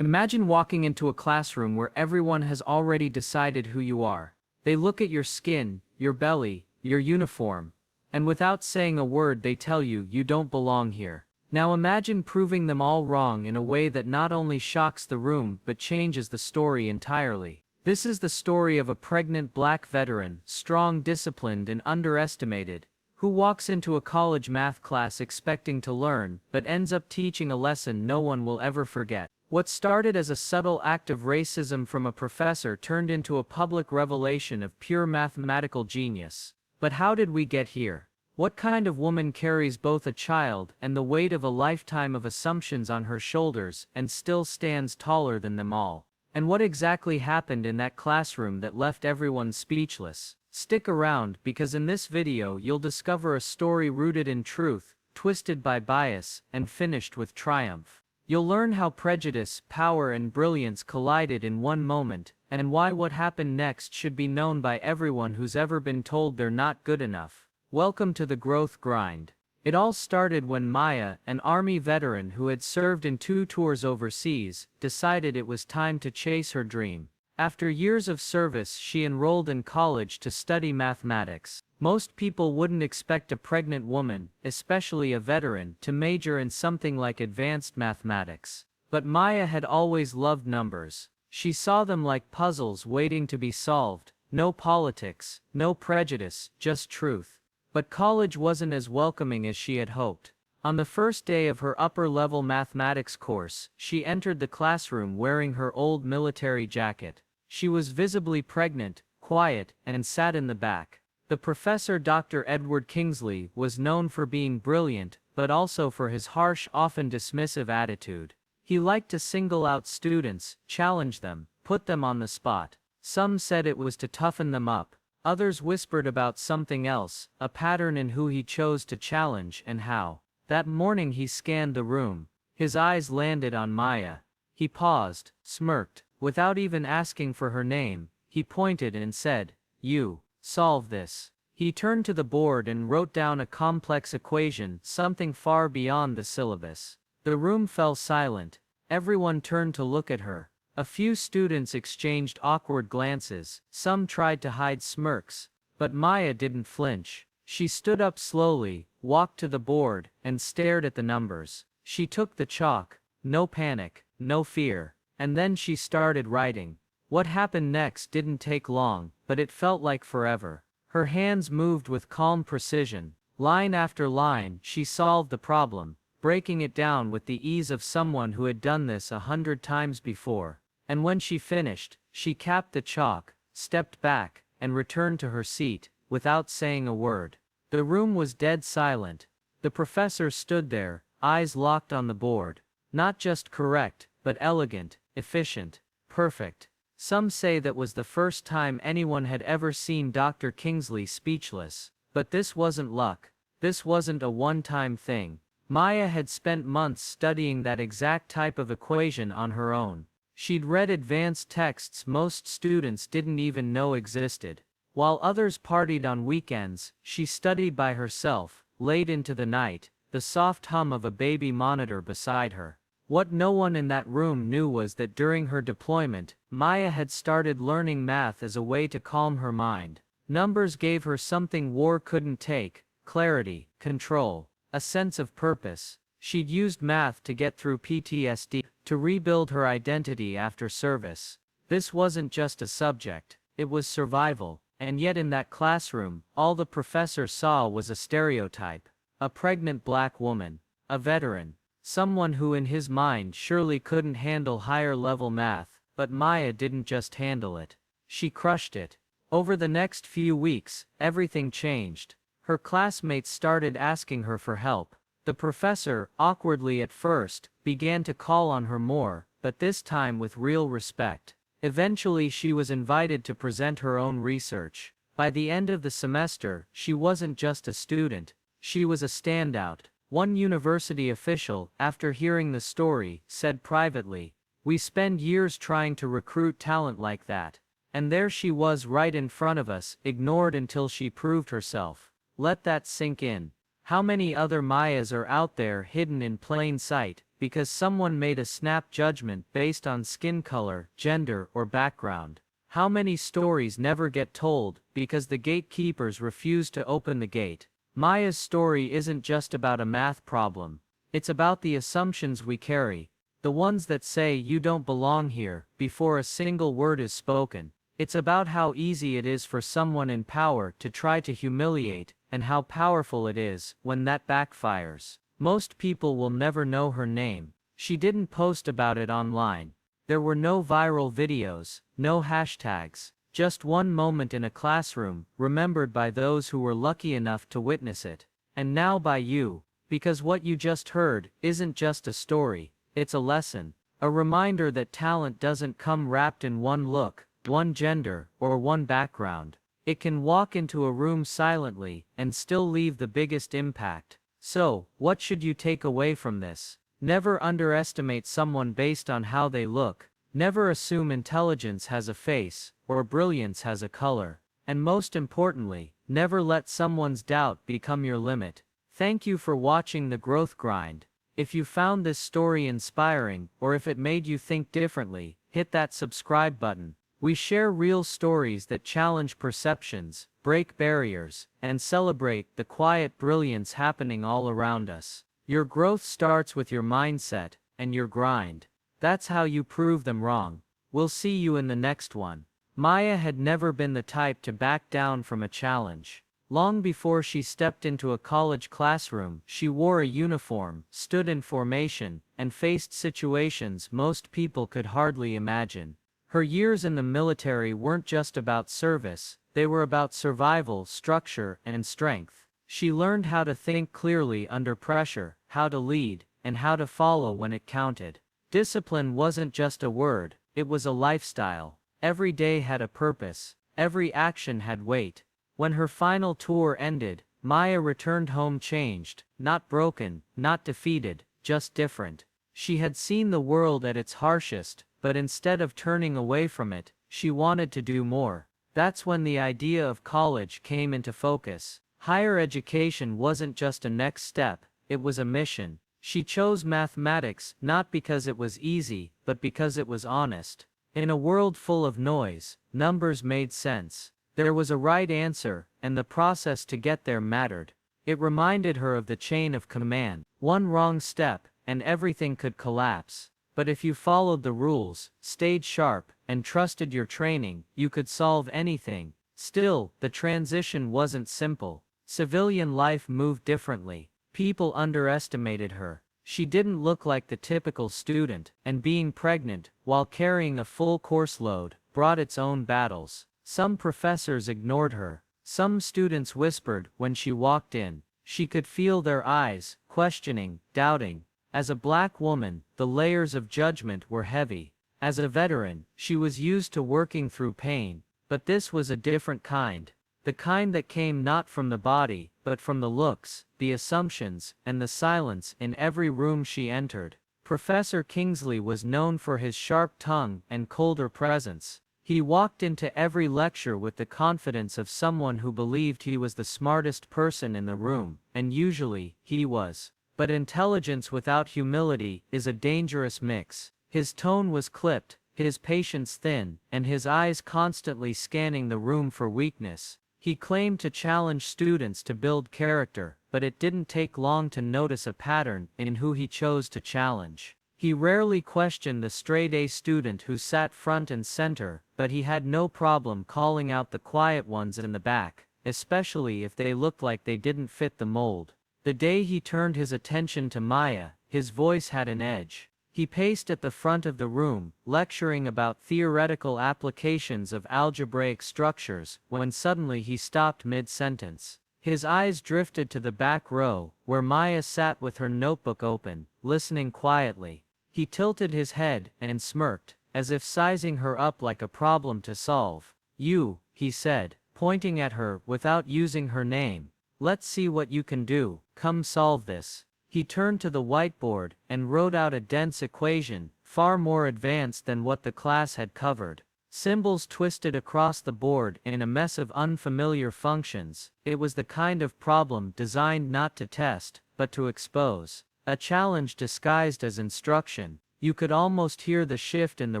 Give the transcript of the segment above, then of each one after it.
Imagine walking into a classroom where everyone has already decided who you are. They look at your skin, your belly, your uniform, and without saying a word they tell you you don't belong here. Now imagine proving them all wrong in a way that not only shocks the room but changes the story entirely. This is the story of a pregnant black veteran, strong, disciplined, and underestimated, who walks into a college math class expecting to learn, but ends up teaching a lesson no one will ever forget. What started as a subtle act of racism from a professor turned into a public revelation of pure mathematical genius. But how did we get here? What kind of woman carries both a child and the weight of a lifetime of assumptions on her shoulders and still stands taller than them all? And what exactly happened in that classroom that left everyone speechless? Stick around, because in this video you'll discover a story rooted in truth, twisted by bias, and finished with triumph. You'll learn how prejudice, power, and brilliance collided in one moment, and why what happened next should be known by everyone who's ever been told they're not good enough. Welcome to the growth grind. It all started when Maya, an Army veteran who had served in 2 tours overseas, decided it was time to chase her dream. After years of service, she enrolled in college to study mathematics. Most people wouldn't expect a pregnant woman, especially a veteran, to major in something like advanced mathematics. But Maya had always loved numbers. She saw them like puzzles waiting to be solved. No politics, no prejudice, just truth. But college wasn't as welcoming as she had hoped. On the first day of her upper-level mathematics course, she entered the classroom wearing her old military jacket. She was visibly pregnant, quiet, and sat in the back. The professor, Dr. Edward Kingsley, was known for being brilliant, but also for his harsh, often dismissive attitude. He liked to single out students, challenge them, put them on the spot. Some said it was to toughen them up. Others whispered about something else, a pattern in who he chose to challenge and how. That morning he scanned the room. His eyes landed on Maya. He paused, smirked. Without even asking for her name, he pointed and said, "You, solve this." He turned to the board and wrote down a complex equation, something far beyond the syllabus. The room fell silent. Everyone turned to look at her. A few students exchanged awkward glances. Some tried to hide smirks. But Maya didn't flinch. She stood up slowly, walked to the board, and stared at the numbers. She took the chalk. No panic, no fear. And then she started writing. What happened next didn't take long, but it felt like forever. Her hands moved with calm precision. Line after line, she solved the problem, breaking it down with the ease of someone who had done this 100 times before. And when she finished, she capped the chalk, stepped back, and returned to her seat, without saying a word. The room was dead silent. The professor stood there, eyes locked on the board. Not just correct, but elegant, efficient, perfect. Some say that was the first time anyone had ever seen Dr. Kingsley speechless. But this wasn't luck. This wasn't a one-time thing. Maya had spent months studying that exact type of equation on her own. She'd read advanced texts most students didn't even know existed. While others partied on weekends, she studied by herself, late into the night, the soft hum of a baby monitor beside her. What no one in that room knew was that during her deployment, Maya had started learning math as a way to calm her mind. Numbers gave her something war couldn't take: clarity, control, a sense of purpose. She'd used math to get through PTSD, to rebuild her identity after service. This wasn't just a subject, it was survival. And yet in that classroom, all the professor saw was a stereotype. A pregnant black woman. A veteran. Someone who in his mind surely couldn't handle higher-level math. But Maya didn't just handle it. She crushed it. Over the next few weeks, everything changed. Her classmates started asking her for help. The professor, awkwardly at first, began to call on her more, but this time with real respect. Eventually she was invited to present her own research. By the end of the semester, she wasn't just a student, she was a standout. One university official, after hearing the story, said privately, "We spend years trying to recruit talent like that. And there she was right in front of us, ignored until she proved herself." Let that sink in. How many other Mayas are out there hidden in plain sight, because someone made a snap judgment based on skin color, gender, or background? How many stories never get told, because the gatekeepers refuse to open the gate? Maya's story isn't just about a math problem. It's about the assumptions we carry, the ones that say you don't belong here, before a single word is spoken. It's about how easy it is for someone in power to try to humiliate, and how powerful it is when that backfires. Most people will never know her name. She didn't post about it online. There were no viral videos, no hashtags, just one moment in a classroom, remembered by those who were lucky enough to witness it. And now by you, because what you just heard isn't just a story, it's a lesson, a reminder that talent doesn't come wrapped in one look, one gender, or one background. It can walk into a room silently and still leave the biggest impact. So, what should you take away from this? Never underestimate someone based on how they look. Never assume intelligence has a face, or brilliance has a color. And most importantly, never let someone's doubt become your limit. Thank you for watching The Growth Grind. If you found this story inspiring, or if it made you think differently, hit that subscribe button. We share real stories that challenge perceptions, break barriers, and celebrate the quiet brilliance happening all around us. Your growth starts with your mindset and your grind. That's how you prove them wrong. We'll see you in the next one. Maya had never been the type to back down from a challenge. Long before she stepped into a college classroom, she wore a uniform, stood in formation, and faced situations most people could hardly imagine. Her years in the military weren't just about service, they were about survival, structure, and strength. She learned how to think clearly under pressure, how to lead, and how to follow when it counted. Discipline wasn't just a word, it was a lifestyle. Every day had a purpose, every action had weight. When her final tour ended, Maya returned home changed, not broken, not defeated, just different. She had seen the world at its harshest, but instead of turning away from it, she wanted to do more. That's when the idea of college came into focus. Higher education wasn't just a next step, it was a mission. She chose mathematics not because it was easy, but because it was honest. In a world full of noise, numbers made sense. There was a right answer, and the process to get there mattered. It reminded her of the chain of command. One wrong step, and everything could collapse. But if you followed the rules, stayed sharp, and trusted your training, you could solve anything. Still, the transition wasn't simple. Civilian life moved differently. People underestimated her. She didn't look like the typical student, and being pregnant, while carrying a full course load, brought its own battles. Some professors ignored her. Some students whispered when she walked in. She could feel their eyes, questioning, doubting. As a black woman, the layers of judgment were heavy. As a veteran, she was used to working through pain. But this was a different kind. The kind that came not from the body, but from the looks, the assumptions, and the silence in every room she entered. Professor Kingsley was known for his sharp tongue and colder presence. He walked into every lecture with the confidence of someone who believed he was the smartest person in the room, and usually, he was. But intelligence without humility is a dangerous mix. His tone was clipped, his patience thin, and his eyes constantly scanning the room for weakness. He claimed to challenge students to build character, but it didn't take long to notice a pattern in who he chose to challenge. He rarely questioned the straight-A student who sat front and center, but he had no problem calling out the quiet ones in the back, especially if they looked like they didn't fit the mold. The day he turned his attention to Maya, his voice had an edge. He paced at the front of the room, lecturing about theoretical applications of algebraic structures, when suddenly he stopped mid-sentence. His eyes drifted to the back row, where Maya sat with her notebook open, listening quietly. He tilted his head and smirked, as if sizing her up like a problem to solve. "You," he said, pointing at her without using her name. "Let's see what you can do. Come solve this." He turned to the whiteboard and wrote out a dense equation, far more advanced than what the class had covered. Symbols twisted across the board in a mess of unfamiliar functions. It was the kind of problem designed not to test, but to expose. A challenge disguised as instruction. You could almost hear the shift in the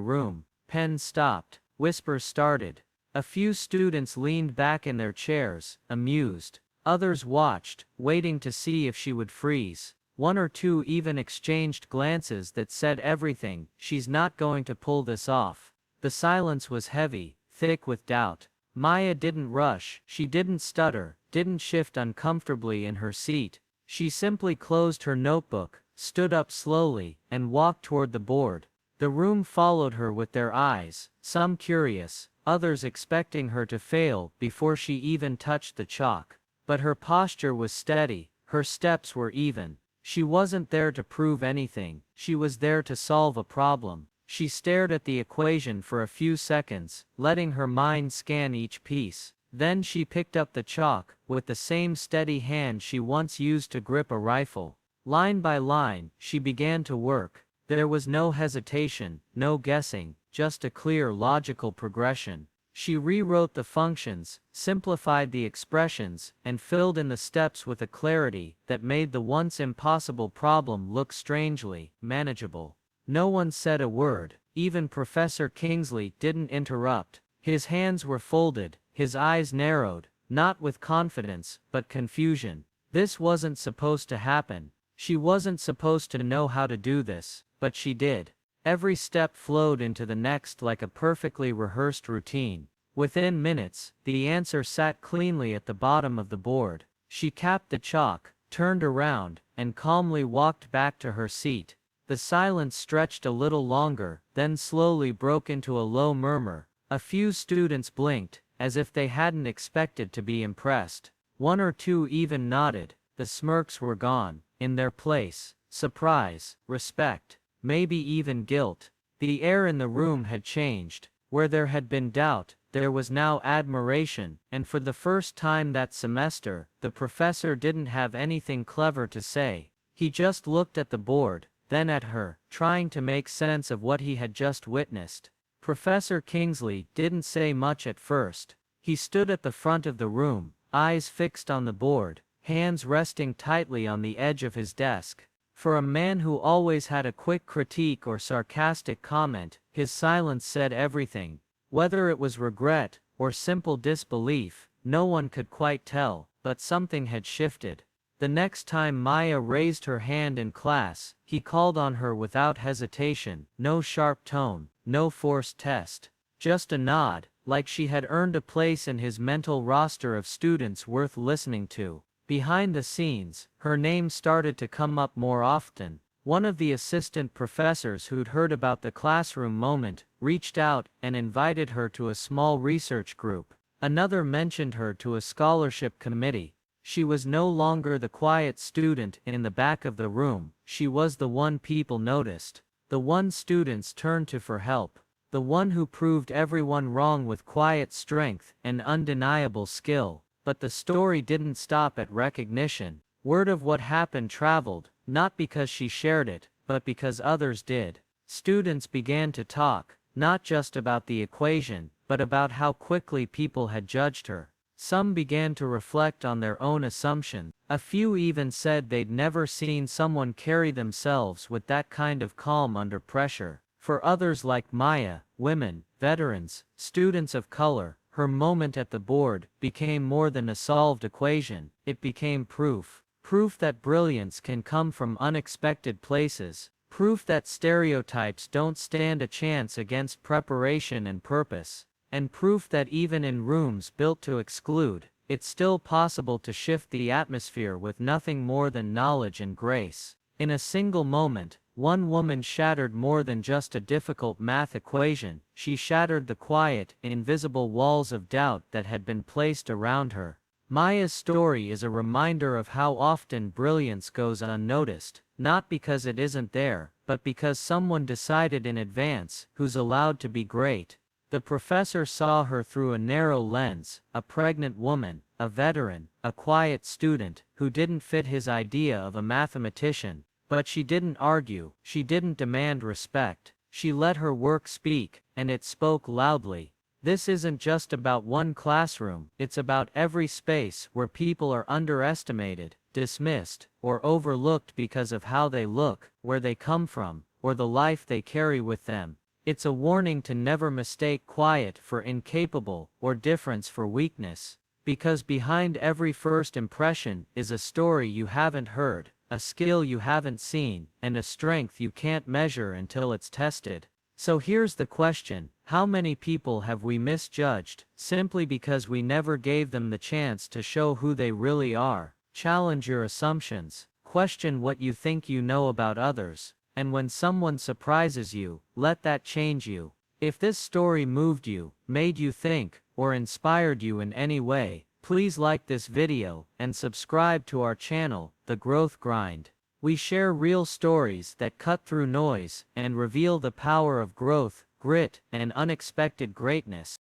room. Pens stopped. Whispers started. A few students leaned back in their chairs, amused. Others watched, waiting to see if she would freeze. One or two even exchanged glances that said everything. She's not going to pull this off. The silence was heavy, thick with doubt. Maya didn't rush, she didn't stutter, didn't shift uncomfortably in her seat. She simply closed her notebook, stood up slowly, and walked toward the board. The room followed her with their eyes, some curious, others expecting her to fail before she even touched the chalk. But her posture was steady, her steps were even. She wasn't there to prove anything, she was there to solve a problem. She stared at the equation for a few seconds, letting her mind scan each piece. Then she picked up the chalk, with the same steady hand she once used to grip a rifle. Line by line, she began to work. There was no hesitation, no guessing, just a clear logical progression. She rewrote the functions, simplified the expressions, and filled in the steps with a clarity that made the once impossible problem look strangely manageable. No one said a word, even Professor Kingsley didn't interrupt. His hands were folded, his eyes narrowed, not with confidence, but confusion. This wasn't supposed to happen. She wasn't supposed to know how to do this, but she did. Every step flowed into the next like a perfectly rehearsed routine. Within minutes, the answer sat cleanly at the bottom of the board. She capped the chalk, turned around, and calmly walked back to her seat. The silence stretched a little longer, then slowly broke into a low murmur. A few students blinked, as if they hadn't expected to be impressed. One or two even nodded. The smirks were gone. In their place, surprise, respect, maybe even guilt. The air in the room had changed. Where there had been doubt, there was now admiration, and for the first time that semester, the professor didn't have anything clever to say. He just looked at the board, then at her, trying to make sense of what he had just witnessed. Professor Kingsley didn't say much at first. He stood at the front of the room, eyes fixed on the board, hands resting tightly on the edge of his desk. For a man who always had a quick critique or sarcastic comment, his silence said everything. Whether it was regret, or simple disbelief, no one could quite tell, but something had shifted. The next time Maya raised her hand in class, he called on her without hesitation, no sharp tone, no forced test. Just a nod, like she had earned a place in his mental roster of students worth listening to. Behind the scenes, her name started to come up more often. One of the assistant professors who'd heard about the classroom moment reached out and invited her to a small research group. Another mentioned her to a scholarship committee. She was no longer the quiet student in the back of the room, she was the one people noticed. The one students turned to for help. The one who proved everyone wrong with quiet strength and undeniable skill. But the story didn't stop at recognition. Word of what happened traveled, not because she shared it, but because others did. Students began to talk, not just about the equation, but about how quickly people had judged her. Some began to reflect on their own assumptions. A few even said they'd never seen someone carry themselves with that kind of calm under pressure. For others like Maya, women, veterans, students of color, her moment at the board became more than a solved equation. It became proof. Proof that brilliance can come from unexpected places. Proof that stereotypes don't stand a chance against preparation and purpose. And proof that even in rooms built to exclude, it's still possible to shift the atmosphere with nothing more than knowledge and grace. In a single moment, one woman shattered more than just a difficult math equation. She shattered the quiet, invisible walls of doubt that had been placed around her. Maya's story is a reminder of how often brilliance goes unnoticed, not because it isn't there, but because someone decided in advance who's allowed to be great. The professor saw her through a narrow lens, a pregnant woman, a veteran, a quiet student, who didn't fit his idea of a mathematician. But she didn't argue, she didn't demand respect. She let her work speak, and it spoke loudly. This isn't just about one classroom, it's about every space where people are underestimated, dismissed, or overlooked because of how they look, where they come from, or the life they carry with them. It's a warning to never mistake quiet for incapable, or difference for weakness. Because behind every first impression is a story you haven't heard, a skill you haven't seen, and a strength you can't measure until it's tested. So here's the question: how many people have we misjudged, simply because we never gave them the chance to show who they really are? Challenge your assumptions. Question what you think you know about others. And when someone surprises you, let that change you. If this story moved you, made you think, or inspired you in any way, please like this video, and subscribe to our channel, The Growth Grind. We share real stories that cut through noise, and reveal the power of growth, grit, and unexpected greatness.